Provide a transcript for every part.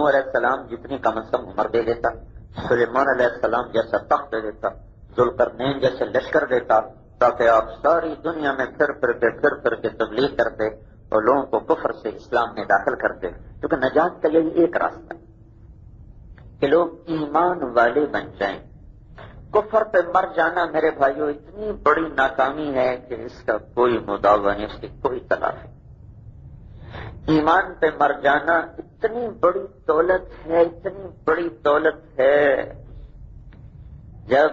علیہ السلام جتنی کم از کم عمر دے دیتا، سلیمان علیہ السلام جیسا تخت دے دیتا، ذوالقرنین جیسے لشکر دیتا، تاکہ آپ ساری دنیا میں پھر پھر کے تبلیغ کرتے اور لوگوں کو کفر سے اسلام میں داخل کرتے. کیونکہ نجات کا یہی ایک راستہ ہے کہ لوگ ایمان والے بن جائیں. کفر پہ مر جانا میرے بھائیوں اتنی بڑی ناکامی ہے کہ اس کا کوئی مداوع نہیں، اس کی کوئی تلافی. ایمان پہ مر جانا اتنی بڑی دولت ہے، اتنی بڑی دولت ہے. جب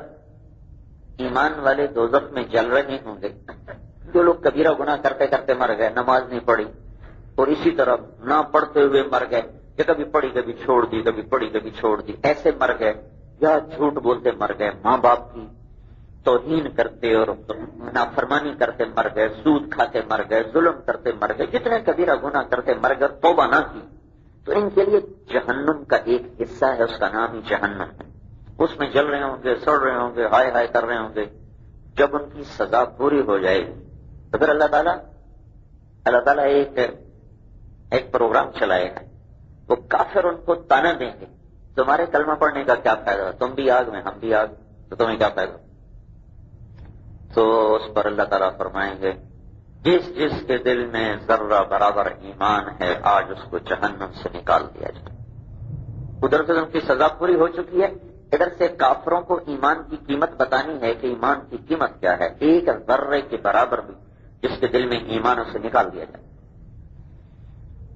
ایمان والے دوزخ میں جل رہے ہوں گے، جو لوگ کبیرہ گناہ کرتے کرتے مر گئے، نماز نہیں پڑھی اور اسی طرح نہ پڑھتے ہوئے مر گئے، یا کبھی پڑھی کبھی چھوڑ دی، کبھی پڑھی کبھی چھوڑ دی، ایسے مر گئے، یا جھوٹ بولتے مر گئے، ماں باپ کی توہین کرتے اور نافرمانی کرتے مر گئے، سود کھاتے مر گئے، ظلم کرتے مر گئے، جتنے کبیرہ گناہ کرتے مر گئے، توبہ نہ کی، تو ان کے لیے جہنم کا ایک حصہ ہے، اس کا نام ہی جہنم ہے. اس میں جل رہے ہوں گے، سڑ رہے ہوں گے، ہائے ہائے کر رہے ہوں گے. جب ان کی سزا پوری ہو جائے گی تو پھر اللہ تعالیٰ ایک پروگرام چلائے گا. وہ کافر ان کو تانا دیں گے، تمہارے کلمہ پڑھنے کا کیا فائدہ، تم بھی آگ میں ہم بھی آگ، تو تمہیں کیا فائدہ. تو اس پر اللہ تعالیٰ فرمائیں گے جس کے دل میں ذرہ برابر ایمان ہے آج اس کو جہنم سے نکال دیا جائے. ادھر سے ان کی سزا پوری ہو چکی ہے، ادھر سے کافروں کو ایمان کی قیمت بتانی ہے کہ ایمان کی قیمت کیا ہے. ایک ذرے کے برابر بھی جس کے دل میں ایمان اسے نکال دیا جائے.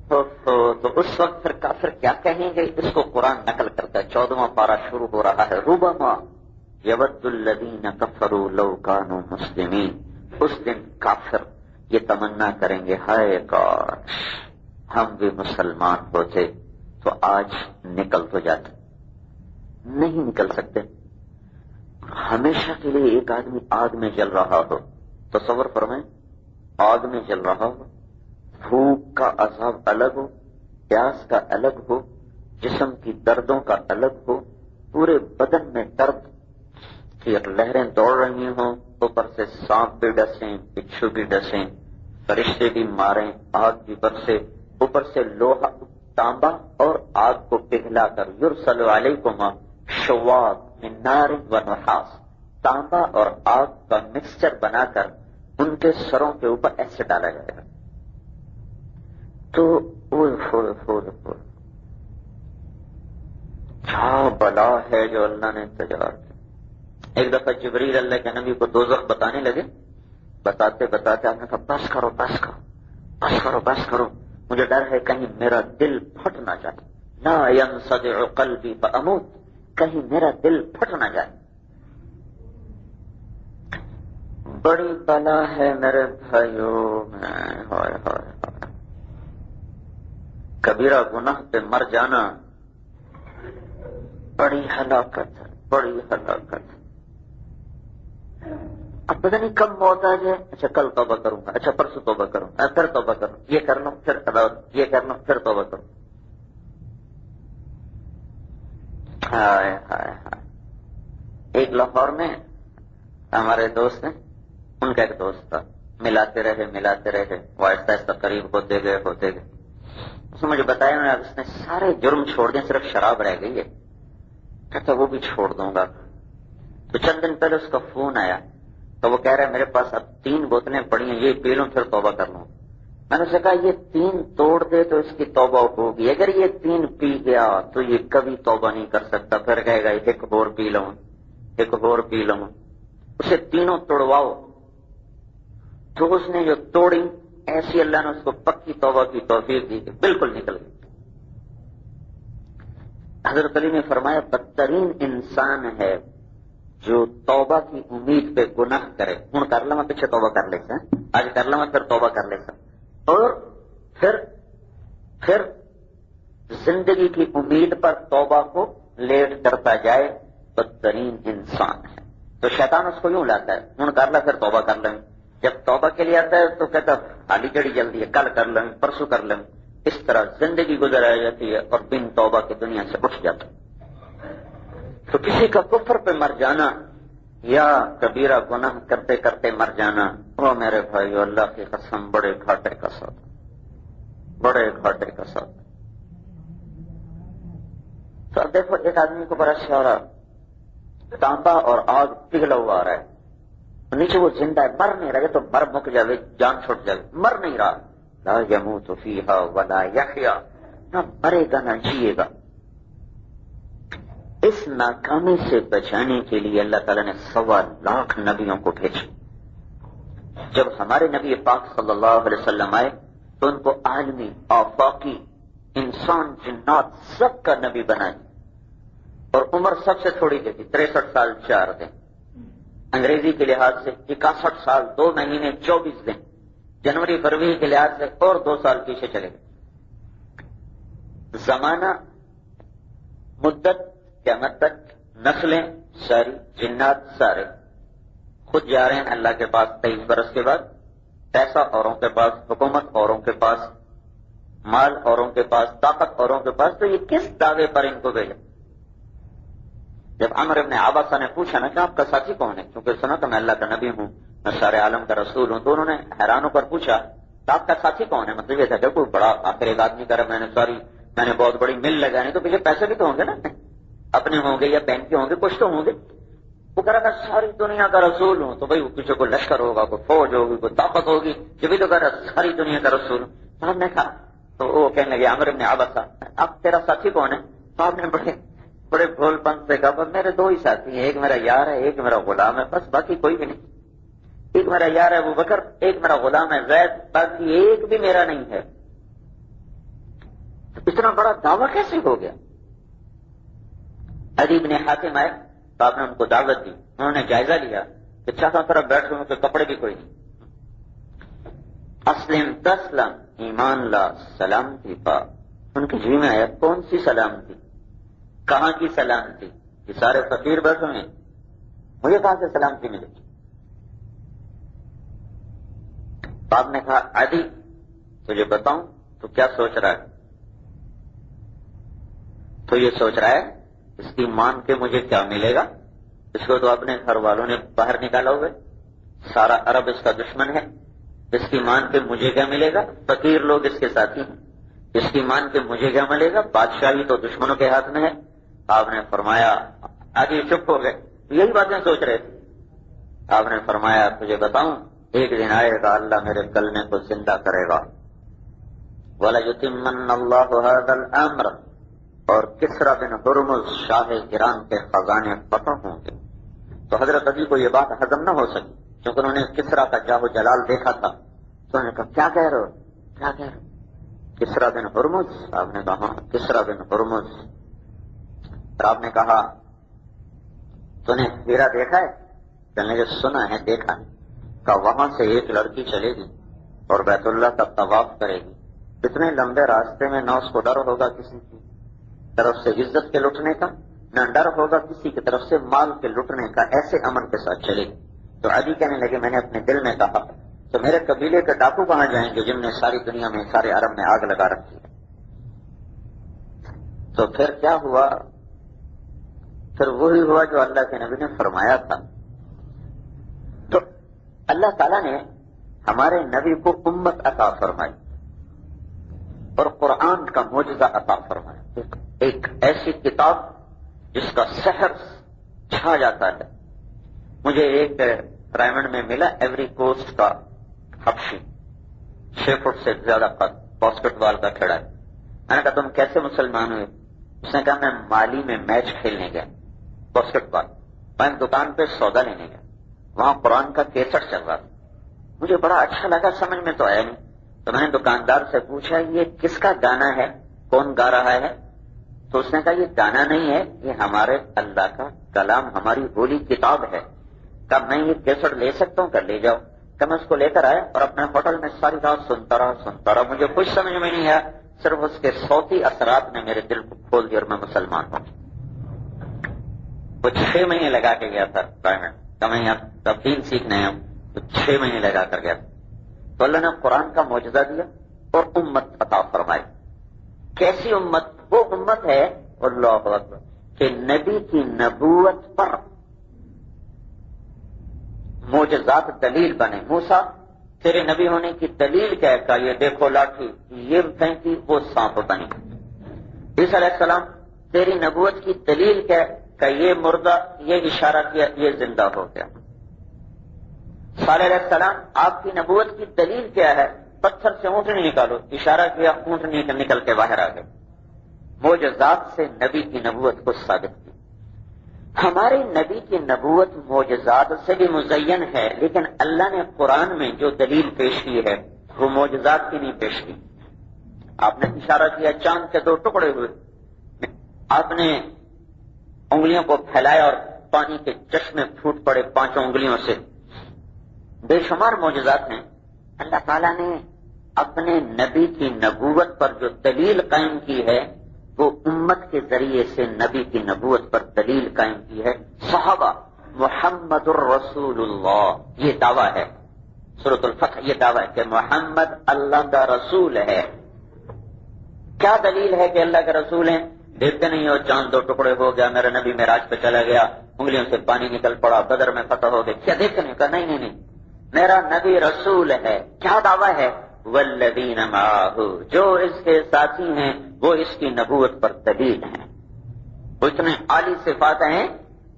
تو اس وقت پھر کافر کیا کہیں گے، اس کو قرآن نقل کرتا ہے. 14واں پارہ شروع ہو رہا ہے. ربما یود الذین کفروا لو کانوا مسلمین. اس دن کافر یہ تمنا کریں گے، ہائے کاش ہم بھی مسلمان ہوتے تو آج نکل تو جاتے. نہیں نکل سکتے. ہمیشہ کے لیے ایک آدمی آگ میں جل رہا ہو، تصور فرمائیں، آگ میں جل رہا ہو، بھوک کا عذاب الگ ہو، پیاس کا الگ ہو، جسم کی دردوں کا الگ ہو، پورے بدن میں درد کی لہریں دوڑ رہی ہوں، اوپر سے سانپ بھی ڈسیں، بچھو بھی ڈسیں، فرشتے بھی ماریں، آگ بھی برسے، اوپر سے لوہا تانبا اور آگ کو پگھلا کر یرسل علیکما شواظ من نار و نحاس، تانبا اور آگ کا مکسچر بنا کر ان کے سروں کے اوپر ایسے ڈالا جائے گا. تو کیا بلا ہے جو اللہ نے تیار کی. ایک دفعہ جبریل اللہ کے نبی کو دوزخ بتانے لگے، بتاتے بتاتے آپ نے کہا بس کرو بس کرو بس کرو بس کرو، مجھے ڈر ہے کہیں میرا دل پھٹ نہ جائے. لا ينصدع قلبی فاموت، کہیں میرا دل پھٹ نہ جائے. بڑی بلا ہے میرے بھائیوں میں، ہائے ہائے کبیرہ گناہ پہ مر جانا بڑی ہلاکت ہے، بڑی ہلاکت ہے. اب پتہ نہیں کب موت آ جائے، اچھا کل توبہ کروں گا، اچھا پرسوں توبہ کروں گا، پھر توبہ کروں، یہ کر لوں پھر یہ کر لوں پھر توبہ کروں. ہائے ہائے ہائے. ایک لاہور میں ہمارے دوست ہیں، ان کا ایک دوست تھا، ملاتے رہے، وہ آہستہ آہستہ قریب ہوتے گئے. اس نے مجھے بتایا اس نے سارے جرم چھوڑ دیں، صرف شراب رہ گئی ہے. کہتا وہ بھی چھوڑ دوں گا. تو چند دن پہلے اس کا فون آیا تو وہ کہہ رہا ہے میرے پاس اب 3 بوتلیں پڑی ہیں، یہ پی لوں پھر توبہ کر لوں. میں نے اسے کہا یہ 3 توڑ دے تو اس کی توبہ ہوگی، اگر یہ 3 پی گیا تو یہ کبھی توبہ نہیں کر سکتا، پھر کہے گا ایک اور پی لوں. اسے تینوں توڑواؤ. تو اس نے جو توڑی ایسی اللہ نے اس کو پکی توبہ کی توفیق دی کہ بالکل نکل گئی. حضرت علی نے فرمایا بدترین انسان ہے جو توبہ کی امید پہ گناہ کرے. ہوں کر لما پیچھے توبہ کر لیتا، آج کر لما پھر توبہ کر لیتا، اور پھر زندگی کی امید پر توبہ کو لیٹ کرتا جائے، بدترین انسان ہے. تو شیطان اس کو یوں لاتا ہے، ہوں کر لا پھر توبہ کر لیں. جب توبہ کے لیے آتا ہے تو کہتا حالی جڑی جلدی ہے، کل کر لیں پرسوں کر لیں. اس طرح زندگی گزر جاتی ہے اور بن توبہ کی دنیا سے اٹھ جاتا. تو کسی کا کفر پہ مر جانا یا کبیرہ گناہ کرتے کرتے مر جانا، او میرے بھائیو اللہ کی قسم بڑے گھاٹے کا سودا. تو اب دیکھو ایک آدمی کو بڑا شہرا تانبا اور آگ پگھلا ہوا آ رہا ہے، نیچے وہ زندہ ہے، مر نہیں رہے تو مر مک جائے، جان چھوٹ جائے، مر نہیں رہا، لا یموت فیہا ولا یحیا، نہ مرے گا نہ جیے گا۔ اس ناکامی سے بچانے کے لیے اللہ تعالیٰ نے 1.25 نبیوں کو بھیجا۔ جب ہمارے نبی پاک صلی اللہ علیہ وسلم آئے تو ان کو عالمی، آفاقی، انسان، جنات سب کا نبی بنائے، اور عمر سب سے تھوڑی دی تھی، 63 سال 4 دن، انگریزی کے لحاظ سے 61 سال 2 مہینے 24 دن، جنوری فروری کے لحاظ سے اور 2 سال پیچھے چلے گئے۔ زمانہ، مدت، قیامت تک، نسلیں ساری، جنات سارے خود جا رہے ہیں اللہ کے پاس 23 برس کے بعد، پیسہ اوروں کے پاس، حکومت اوروں کے پاس، مال اوروں کے پاس، طاقت اوروں کے پاس، تو یہ کس دعوے پر ان کو بھیجا؟ جب عمرو بن عباسہ نے پوچھا نا کہ آپ کا ساتھی کون ہے، کیونکہ سنا تو میں اللہ کا نبی ہوں، میں سارے عالم کا رسول ہوں، تو انہوں نے حیران ہو کر پوچھا کہ آپ کا ساتھی کون ہے؟ مطلب یہ تھا کہ کوئی بڑا آخر ایک آدمی کرا، میں نے بہت بڑی مل لگانی، تو پیچھے پیسے بھی تو ہوں گے نا، اپنے ہوں گے یا بینک کے ہوں گے، کچھ تو ہوں گے۔ وہ کہہ رہا میں ساری دنیا کا رسول ہوں، تو بھائی پیچھے کوئی لشکر ہوگا، کوئی فوج ہوگی، کوئی طاقت ہوگی، جبھی تو کہہ رہا ساری دنیا کا رسول ہوں۔ صاحب نے کہا، تو وہ کہنے لگے عمرو بن عباسہ، اب تیرا ساتھی کون ہے؟ صاحب نے بڑے بھول پن سے کہا، بس میرے 2 ہی ساتھی ہیں، ایک میرا یار ہے، ایک میرا غلام ہے، بس باقی کوئی بھی نہیں۔ ایک میرا یار ہے ابو بکر، ایک میرا غلام ہے زید، باقی ایک بھی میرا نہیں ہے۔ اتنا بڑا دعویٰ کیسے ہو گیا؟ عدی بن حاتم آئے تو آپ نے ان کو دعوت دی، انہوں نے جائزہ لیا کہ چاہتا طرف بیٹھ گئے تو کپڑے بھی کوئی نہیں، اسلم تسلم، ایمان لا سلامتی پا۔ ان کی جی میں آیا کون سی سلامتی، کہاں کی سلامتی؟ یہ سارے فقیر بیٹھے ہیں، مجھے کہاں سے سلامتی ملے؟ آپ نے کہا عدی تجھے بتاؤں تو کیا سوچ رہا ہے؟ تو یہ سوچ رہا ہے اس کی مان کے مجھے کیا ملے گا؟ اس کو تو اپنے گھر والوں نے باہر نکالا ہوئے، سارا عرب اس کا دشمن ہے، اس کی مان کے مجھے کیا ملے گا؟ فقیر لوگ اس کے ساتھی ہیں، اس کی مان کے مجھے کیا ملے گا؟ بادشاہی تو دشمنوں کے ہاتھ میں ہے۔ آپ نے فرمایا، آگے چپ ہو گئے، یہی باتیں سوچ رہے تھے۔ آپ نے فرمایا تجھے بتاؤں، ایک دن آئے گا اللہ میرے کلمے کو زندہ کرے گا، وَلَيُتِمَّنَّ اللَّهُ هَذَا الْأَمْرَ، اور کسرا بن ہرمز شاہ ایران کے خزانے فتح ہوں گے۔ تو حضرت علی کو یہ بات ہضم نہ ہو سکی، کیونکہ انہوں نے کسرا کا جاہ و جلال دیکھا تھا، تو انہوں نے کہا کیا کہہ رہے ہو، کیا کہہ رہے ہو؟ کسرا بن ہرمز؟ آپ نے کہا کسرا بن ہرمز۔ آپ نے کہا تو نے ہیرا دیکھا ہے؟ کہنے لگے سنا ہے، دیکھا ہے۔ کہا وہاں سے ایک لڑکی چلے گی اور بیت اللہ کا طواف کرے گی، اتنے لمبے راستے میں نہ اس کو ڈر ہوگا کسی کی طرف سے عزت کے لٹنے کا، نہ ڈر ہوگا کسی کی طرف سے مال کے لٹنے کا، ایسے امن کے ساتھ چلے گی۔ تو علی کہنے لگے میں نے اپنے دل میں کہا تو میرے قبیلے کے ڈاکو کہاں جائیں گے جن نے ساری دنیا میں، سارے عرب میں آگ لگا رکھی ہے؟ تو پھر کیا ہوا؟ پھر وہی ہوا جو اللہ کے نبی نے فرمایا تھا۔ تو اللہ تعالیٰ نے ہمارے نبی کو امت عطا فرمائی اور قرآن کا معجزہ عطا فرمایا، ایک ایسی کتاب جس کا سحر چھا جاتا ہے۔ مجھے ایک ڈائمنڈ میں ملا، ایوری کوسٹ کا حبشی، 6 فٹ سے زیادہ قد، باسکٹ بال کا کھلاڑی۔ میں نے کہا تم کیسے مسلمان ہوئے؟ اس نے کہا میں مالی میں میچ کھیلنے گیا، باسکٹ بال، میں دکان پہ سودا لینے گیا، وہاں قرآن کا 63 چل رہا تھا، مجھے بڑا اچھا لگا، سمجھ میں تو آیا نہیں، تو میں نے دکاندار سے پوچھا یہ کس کا گانا ہے، کون گا رہا ہے؟ تو اس نے کہا یہ گانا نہیں ہے، یہ ہمارے اللہ کا کلام، ہماری ہولی کتاب ہے۔ کہا میں یہ کیسٹ لے سکتا ہوں؟ کہ لے جاؤ۔ کہ میں اس کو لے کر آیا اور اپنے ہوٹل میں ساری رات سنتا رہا، مجھے کچھ سمجھ میں نہیں آیا، صرف اس کے صوتی اثرات نے میرے دل کو کھول دیا اور میں مسلمان ہوں۔ وہ 6 مہینے لگا کے گیا تھا ڈائمنڈ، کہ میں یہاں تبدیل سیکھنے ہوں، تو 6 مہینے لگا کر گیا۔ تو اللہ نے قرآن کا معجزہ دیا اور امت عطا فرمائی۔ کیسی امت؟ وہ امت ہے اللہ اکبر کہ نبی کی نبوت پر معجزات دلیل بنے۔ موسیٰ تیرے نبی ہونے کی دلیل کیا ہے؟ یہ دیکھو لاٹھی، یہ پھینکی وہ سانپ بنی۔ عیسیٰ علیہ السلام تیری نبوت کی دلیل کیا ہے؟ کہ یہ مردہ، یہ اشارہ کیا یہ زندہ ہو گیا۔ صالح علیہ السلام آپ کی نبوت کی دلیل کیا ہے؟ پتھر سے اونٹنی نکالو، اشارہ کیا اونٹنی نکل کے باہر آ گئے۔ معجزات سے نبی کی نبوت کو ثابت کی۔ ہماری نبی کی نبوت معجزات سے بھی مزین ہے، لیکن اللہ نے قرآن میں جو دلیل پیش کی ہے وہ معجزات کی نہیں پیش کی۔ آپ نے اشارہ کیا چاند کے 2 ٹکڑے ہوئے، آپ نے انگلیوں کو پھیلایا اور پانی کے چشمے پھوٹ پڑے 5 انگلیوں سے، بے شمار معجزات ہیں۔ اللہ تعالیٰ نے اپنے نبی کی نبوت پر جو دلیل قائم کی ہے وہ امت کے ذریعے سے نبی کی نبوت پر دلیل قائم کی ہے۔ صحابہ محمد الرسول اللہ یہ دعویٰ ہے، سورۃ الفتح یہ دعویٰ ہے کہ محمد اللہ کا رسول ہے۔ کیا دلیل ہے کہ اللہ کے رسول ہیں؟ دیکھتے نہیں ہو چاند 2 ٹکڑے ہو گیا، میرا نبی معراج پہ چلا گیا، انگلیوں سے پانی نکل پڑا، بدر میں فتح ہو گئی، کیا دیکھتے نہیں؟ کہا نہیں، میرا نبی رسول ہے۔ کیا دعویٰ ہے؟ والذین معہ، جو اس کے ساتھی ہیں وہ اس کی نبوت پر دلیل ہیں۔ وہ اتنے عالی صفات ہیں،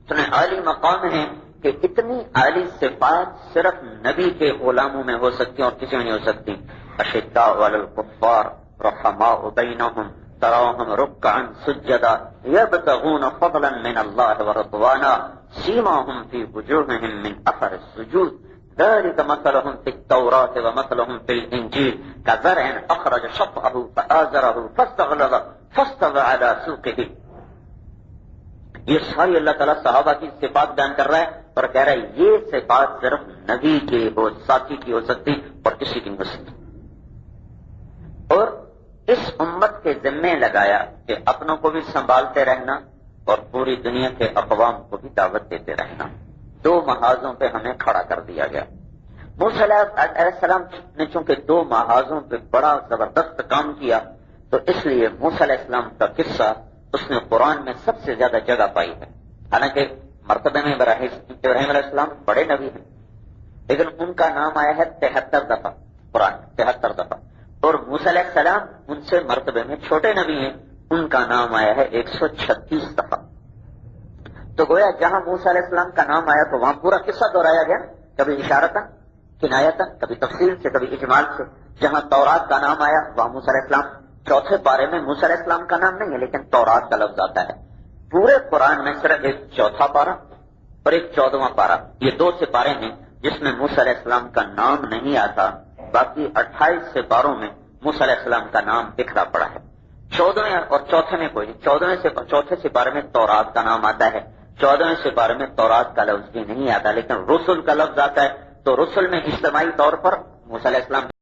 اتنے عالی مقام ہیں کہ اتنی عالی صفات صرف نبی کے غلاموں میں ہو سکتی ہیں اور کسی میں نہیں ہو سکتی۔ اشداء علی الکفار رحماء بینہم تراہم رکعا سجدا یبتغون فضلا من اللہ ورضوانا سیماہم فی وجوہہم من اثر السجود ذلك مثلهم في التوراة ومثلهم في الإنجيل كزرع أخرج شطأه فآزره فاستغلظ فاستوى على سوقه۔ یہ ساری اللہ تعالیٰ صحابہ کی صفات بیان کر رہا ہے اور کہہ رہا ہے یہ صفات صرف نبی کے ہو ساتھی کی ہو سکتی اور کسی کی نہیں ہو سکتی۔ اور اس امت کے ذمے لگایا کہ اپنوں کو بھی سنبھالتے رہنا اور پوری دنیا کے اقوام کو بھی دعوت دیتے رہنا۔ 2 محاذوں پہ ہمیں کھڑا کر دیا گیا۔ موسیٰ علیہ السلام نے چونکہ 2 محاذوں پہ بڑا زبردست کام کیا تو اس لیے موسیٰ علیہ السلام کا قصہ اس نے قرآن میں سب سے زیادہ جگہ پائی ہے۔ حالانکہ مرتبہ میں ابراہیم علیہ السلام بڑے نبی ہیں، لیکن ان کا نام آیا ہے 73 دفعہ قرآن 73 دفعہ، اور موسیٰ علیہ السلام ان سے مرتبہ میں چھوٹے نبی ہیں، ان کا نام آیا ہے 136 دفعہ۔ تو گویا جہاں موسیٰ علیہ السلام کا نام آیا تو وہاں پورا قصہ دہرایا گیا، کبھی اشارتاً، کنایتاً، کبھی تفصیل سے، کبھی اجمال سے۔ جہاں تورات کا نام آیا وہاں موسیٰ علیہ السلام، 4 پارے میں موسیٰ علیہ السلام کا نام نہیں ہے لیکن تورات کا لفظ آتا ہے۔ پورے قرآن میں صرف ایک 4 پارہ اور ایک 14واں پارہ، یہ 2 سپارے ہیں جس میں موسیٰ علیہ السلام کا نام نہیں آتا، باقی 28 سپاروں میں موسیٰ علیہ السلام کا نام بکھرا پڑا ہے۔ 14ویں اور 4تھے میں کوئی نہیں، 14ویں سپارے میں تورات کا نام آتا ہے، 14ویں سپارے میں تورات کا لفظ بھی نہیں آتا، لیکن رسل کا لفظ آتا ہے۔ تو رسل میں اجتماعی طور پر موسیٰ علیہ السلام